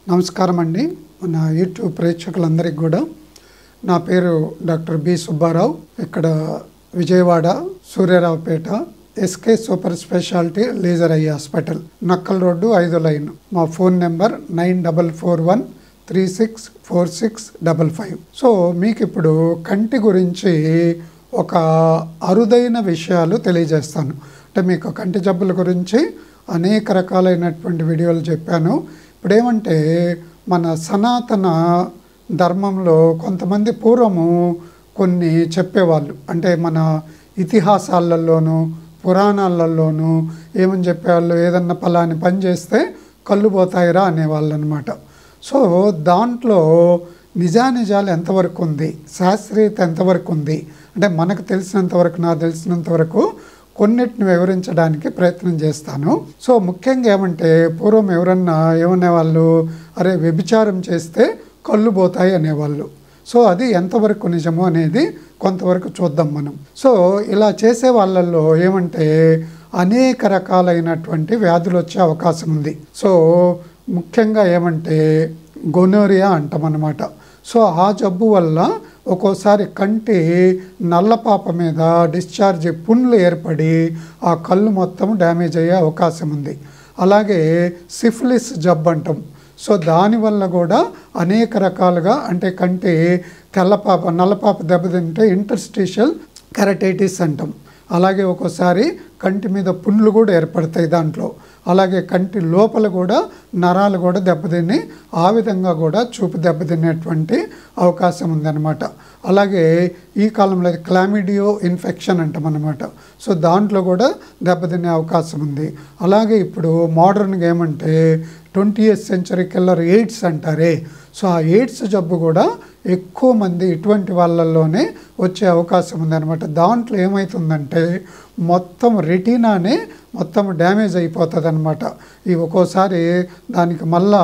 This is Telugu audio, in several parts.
నమస్కారం అండి. మన యూట్యూబ్ ప్రేక్షకులందరికీ కూడా నా పేరు డాక్టర్ బి సుబ్బారావు. ఇక్కడ Vijayawada Suryaraopet SK super speciality laser eye hospital, Nakkal road 5 line. మా ఫోన్ నెంబర్ 9441364655. సో మీకు ఇప్పుడు కంటి గురించి ఒక అరుదైన విషయాలు తెలియజేస్తాను. అంటే మీకు కంటి జబ్బుల గురించి అనేక రకాలైనటువంటి వీడియోలు చెప్పాను. ఇప్పుడు ఏమంటే మన సనాతన ధర్మంలో కొంతమంది పూర్వము కొన్ని చెప్పేవాళ్ళు. అంటే మన ఇతిహాసాలలోనూ పురాణాలలోనూ ఏమని చెప్పేవాళ్ళు, ఏదన్నా పలాని పని చేస్తే కళ్ళు పోతాయిరా అనేవాళ్ళు అనమాట. సో దాంట్లో నిజానిజాలు ఎంతవరకు ఉంది, శాస్త్రీయత ఎంతవరకు ఉంది అంటే మనకు తెలిసినంతవరకు, నాకు తెలిసినంతవరకు కొన్నిటిని వివరించడానికి ప్రయత్నం చేస్తాను. సో ముఖ్యంగా ఏమంటే పూర్వం ఎవరన్నా ఏమనేవాళ్ళు, అరే వ్యభిచారం చేస్తే కళ్ళు పోతాయి అనేవాళ్ళు. సో అది ఎంతవరకు నిజమో అనేది కొంతవరకు చూద్దాం మనం. సో ఇలా చేసే వాళ్ళల్లో ఏమంటే అనేక రకాలైనటువంటి వ్యాధులు వచ్చే అవకాశం ఉంది. సో ముఖ్యంగా ఏమంటే గొనోరియా అంటాం అన్నమాట. సో ఆ జబ్బు వల్ల ఒక్కోసారి కంటి నల్లపాప మీద డిశ్చార్జ్ పుండ్లు ఏర్పడి ఆ కళ్ళు మొత్తం డ్యామేజ్ అయ్యే అవకాశం ఉంది. అలాగే సిఫిలిస్ జబ్బు అంటాం. సో దానివల్ల కూడా అనేక రకాలుగా, అంటే కంటి నల్లపాప దెబ్బతింటే ఇంటర్స్టిషియల్ కెరటైటిస్ అంటాం. అలాగే ఒక్కోసారి కంటి మీద పుండ్లు కూడా ఏర్పడతాయి దాంట్లో. అలాగే కంటి లోపల కూడా నరాలు కూడా దెబ్బతిని ఆ విధంగా కూడా చూపు దెబ్బతినేటువంటి అవకాశం ఉందన్నమాట. అలాగే ఈ కాలంలో క్లామిడియో ఇన్ఫెక్షన్ అంటాం అన్నమాట. సో దాంట్లో కూడా దెబ్బతినే అవకాశం ఉంది. అలాగే ఇప్పుడు మోడర్న్గా ఏమంటే 20th సెంచరీ కిల్లర్ ఎయిడ్స్ అంటారే. సో ఆ ఎయిడ్స్ జబ్బు కూడా ఎక్కువ మంది ఇటువంటి వాళ్ళల్లోనే వచ్చే అవకాశం ఉందన్నమాట. దాంట్లో ఏమవుతుందంటే మొత్తం రెటీనానే మొత్తం డ్యామేజ్ అయిపోతుంది అనమాట. ఈ ఒక్కోసారి దానికి మళ్ళా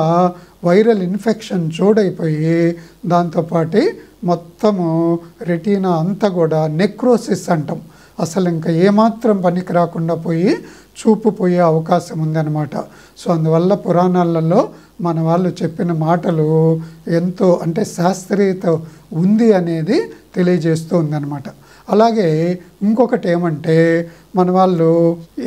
వైరల్ ఇన్ఫెక్షన్ జోడైపోయి దాంతోపాటు మొత్తము రెటీనా అంతా కూడా నెక్రోసిస్ అంటాం. అసలు ఇంకా ఏమాత్రం పనికి రాకుండా పోయి చూపు పోయే అవకాశం ఉందన్నమాట. సో అందువల్ల పురాణాలలో మన వాళ్ళు చెప్పిన మాటలు ఎంతో అంటే శాస్త్రీయత ఉంది అనేది తెలియజేస్తూ ఉందన్నమాట. అలాగే ఇంకొకటి ఏమంటే మన వాళ్ళు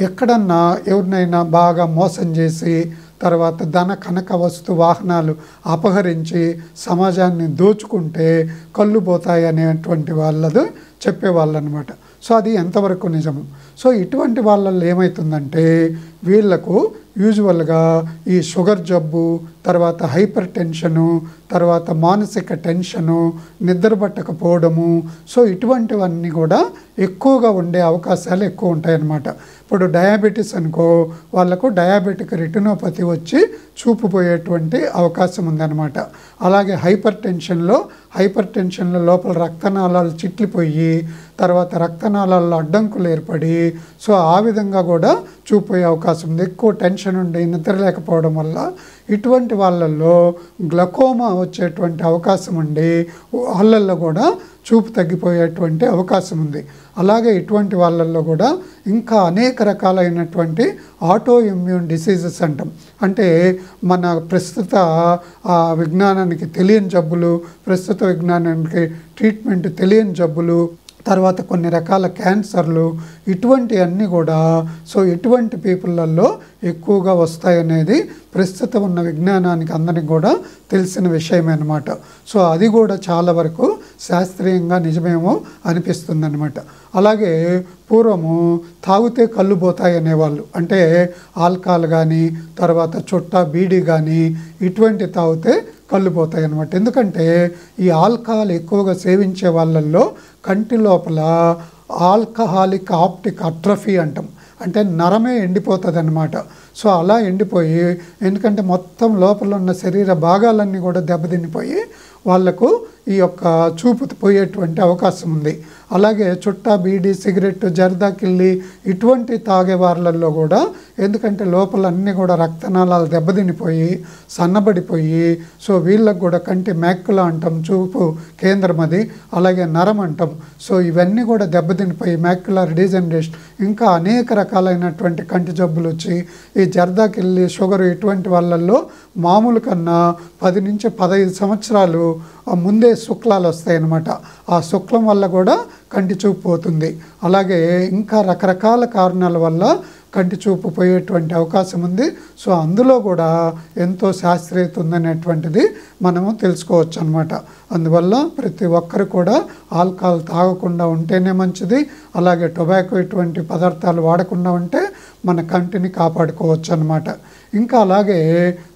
ఎక్కడన్నా ఎవరినైనా బాగా మోసం చేసి తర్వాత ధన కనక వస్తు వాహనాలు అపహరించి సమాజాన్ని దోచుకుంటే కళ్ళు పోతాయి అనేటువంటి వాళ్ళది చెప్పేవాళ్ళు అనమాట. సో అది ఎంతవరకు నిజము. సో ఇటువంటి వాళ్ళల్లో ఏమవుతుందంటే వీళ్లకు యూజువల్గా ఈ షుగర్ జబ్బు, తర్వాత హైపర్ టెన్షను, తర్వాత మానసిక టెన్షను, నిద్ర పట్టకపోవడము, సో ఇటువంటివన్నీ కూడా ఎక్కువగా ఉండే అవకాశాలు ఎక్కువ ఉంటాయన్నమాట. ఇప్పుడు డయాబెటీస్ అనుకో, వాళ్ళకు డయాబెటిక్ రెటినోపతి వచ్చి చూపు పోయేటువంటి అవకాశం ఉందన్నమాట. అలాగే హైపర్ టెన్షన్లో లోపల రక్తనాళాలు చిట్లిపోయి తర్వాత రక్తనాళాల్లో అడ్డంకులు ఏర్పడి సో ఆ విధంగా కూడా చూపోయే అవకాశం ఉంది. ఎక్కువ టెన్షన్ ఉండి నిద్ర లేకపోవడం వల్ల ఇటువంటి వాళ్ళల్లో గ్లకోమా వచ్చేటువంటి అవకాశం ఉండి వాళ్ళల్లో కూడా చూపు తగ్గిపోయేటువంటి అవకాశం ఉంది. అలాగే ఇటువంటి వాళ్ళల్లో కూడా ఇంకా అనేక రకాలైనటువంటి ఆటో ఇమ్యూన్ డిసీజెస్ అంటాం. అంటే మన ప్రస్తుత విజ్ఞానానికి తెలియని జబ్బులు, ప్రస్తుత విజ్ఞానానికి ట్రీట్మెంట్ తెలియని జబ్బులు, తర్వాత కొన్ని రకాల క్యాన్సర్లు, ఇటువంటివన్నీ కూడా సో ఇటువంటి పీపుల్లలో ఎక్కువగా వస్తాయనేది ప్రస్తుతం ఉన్న విజ్ఞానానికి అందరికి కూడా తెలిసిన విషయమే అన్నమాట. సో అది కూడా చాలా వరకు శాస్త్రీయంగా నిజమేమో అనిపిస్తుంది అనమాట. అలాగే పూర్వము తాగితే కళ్ళు పోతాయి అనేవాళ్ళు. అంటే ఆల్కహాల్ కానీ తర్వాత చుట్ట బీడీ కానీ ఇటువంటి తాగితే కళ్ళు పోతాయి అన్నమాట. ఎందుకంటే ఈ ఆల్కహాల్ ఎక్కువగా సేవించే వాళ్ళల్లో కంటి లోపల ఆల్కహాలిక్ ఆప్టిక్ అట్రఫీ అంటాం. అంటే నరమే ఎండిపోతుంది అన్నమాట. సో అలా ఎండిపోయి, ఎందుకంటే మొత్తం లోపల ఉన్న శరీర భాగాలన్నీ కూడా దెబ్బతినిపోయి వాళ్లకు ఈ యొక్క చూపు పోయేటువంటి అవకాశం ఉంది. అలాగే చుట్టా, బీడీ, సిగరెట్, జర్దా, కిల్లి ఇటువంటి తాగే వాళ్ళల్లో కూడా, ఎందుకంటే లోపల అన్నీ కూడా రక్తనాళాలు దెబ్బతినిపోయి సన్నబడిపోయి, సో వీళ్ళకు కూడా కంటి మ్యాక్యులా అంటాం, చూపు కేంద్రం అది, అలాగే నరం అంటాం. సో ఇవన్నీ కూడా దెబ్బతినిపోయి మ్యాక్యులర్ డీజనరేషన్, ఇంకా అనేక రకాలైనటువంటి కంటి జబ్బులు వచ్చి ఈ జర్దా, కిల్లి, షుగర్ ఇటువంటి వాళ్ళల్లో మామూలు కన్నా 10 నుంచి 15 సంవత్సరాలు ముందే శుక్లాలు వస్తాయన్నమాట. ఆ శుక్లం వల్ల కూడా కంటి చూపు పోతుంది. అలాగే ఇంకా రకరకాల కారణాల వల్ల కంటి చూపు పోయేటువంటి అవకాశం ఉంది. సో అందులో కూడా ఎంతో శాస్త్రీయత ఉందనేటువంటిది మనము తెలుసుకోవచ్చు అన్నమాట. అందువల్ల ప్రతి ఒక్కరు కూడా ఆల్కహాల్ తాగకుండా ఉంటేనే మంచిది. అలాగే టొబాకో ఇటువంటి పదార్థాలు వాడకుండా ఉంటే మన కంటిని కాపాడుకోవచ్చు అన్నమాట. ఇంకా అలాగే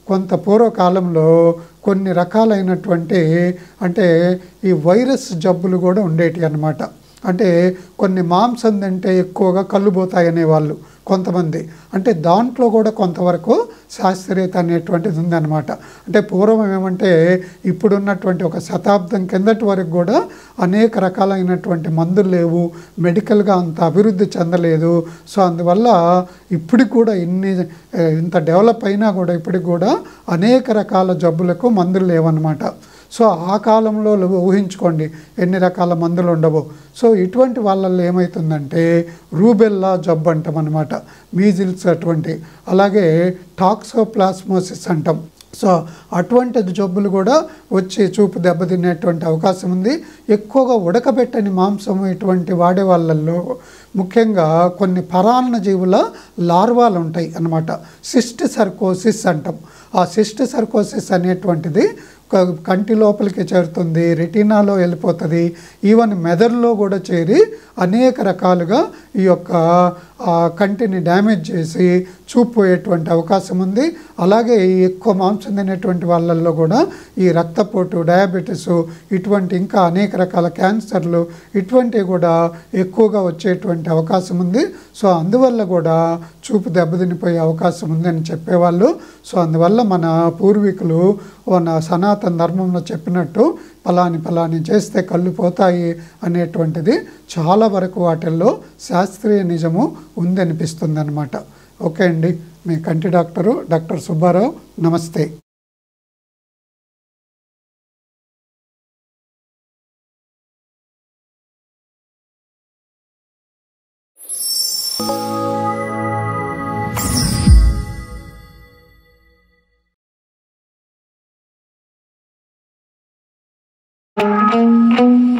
కొంత పూర్వకాలంలో కొన్ని రకాలైనటువంటి అంటే ఈ వైరస్ జబ్బులు కూడా ఉండేటి అన్నమాట. అంటే కొన్ని మాంసం తింటే ఎక్కువగా కళ్ళు పోతాయి అనేవాళ్ళు కొంతమంది. అంటే దాంట్లో కూడా కొంతవరకు శాస్త్రీయత అనేటువంటిది ఉందన్నమాట. అంటే పూర్వం ఏమంటే ఇప్పుడున్నటువంటి ఒక శతాబ్దం కిందటి వరకు కూడా అనేక రకాలైనటువంటి మందులు లేవు, మెడికల్గా అంత అభివృద్ధి చెందలేదు. సో అందువల్ల ఇప్పటికి కూడా ఇంత డెవలప్ అయినా కూడా ఇప్పటికి కూడా అనేక రకాల జబ్బులకు మందులు లేవన్నమాట. సో ఆ కాలంలో ఊహించుకోండి ఎన్ని రకాల మందులు ఉండవో. సో ఇటువంటి వాళ్ళల్లో ఏమవుతుందంటే రూబెల్లా జబ్బు అంటాం అన్నమాట, మీజిల్స్ అటువంటి, అలాగే టాక్సోప్లాస్మోసిస్ అంటాం. సో అటువంటి జబ్బులు కూడా వచ్చి చూపు దెబ్బతినేటువంటి అవకాశం ఉంది. ఎక్కువగా ఉడకబెట్టని మాంసం ఇటువంటి వాడే వాళ్ళల్లో ముఖ్యంగా కొన్ని పరాన్న జీవుల లార్వాలు ఉంటాయి అన్నమాట. సిస్ట్ సర్కోసిస్ అంటాం. ఆ సిస్ట్ సర్కోసిస్ అనేటువంటిది కంటి లోపలికి చేరుతుంది, రెటీనాలో వెళ్ళిపోతుంది, ఈవెన్ మెదడులో కూడా చేరి అనేక రకాలుగా ఈ యొక్క కంటిని డ్యామేజ్ చేసి చూపు పోయేటువంటి అవకాశం ఉంది. అలాగే ఎక్కువ మాంసం తినేటువంటి వాళ్ళల్లో కూడా ఈ రక్తపోటు, డయాబెటీస్ ఇటువంటి ఇంకా అనేక రకాల క్యాన్సర్లు ఇటువంటివి కూడా ఎక్కువగా వచ్చేటువంటి అవకాశం ఉంది. సో అందువల్ల కూడా చూపు దెబ్బతినిపోయే అవకాశం ఉందని చెప్పేవాళ్ళు. సో అందువల్ల మన పూర్వీకులు మన సనాతన ధర్మంలో చెప్పినట్టు ఫలాని చేస్తే కళ్ళు పోతాయి అనేటువంటిది చాలా వరకు వాటిల్లో శాస్త్రీయ నిజము ఉందనిపిస్తుంది అన్నమాట. ఓకే అండి, మీ కంటి డాక్టరు డాక్టర్ సుబ్బారావు. నమస్తే. Thank you.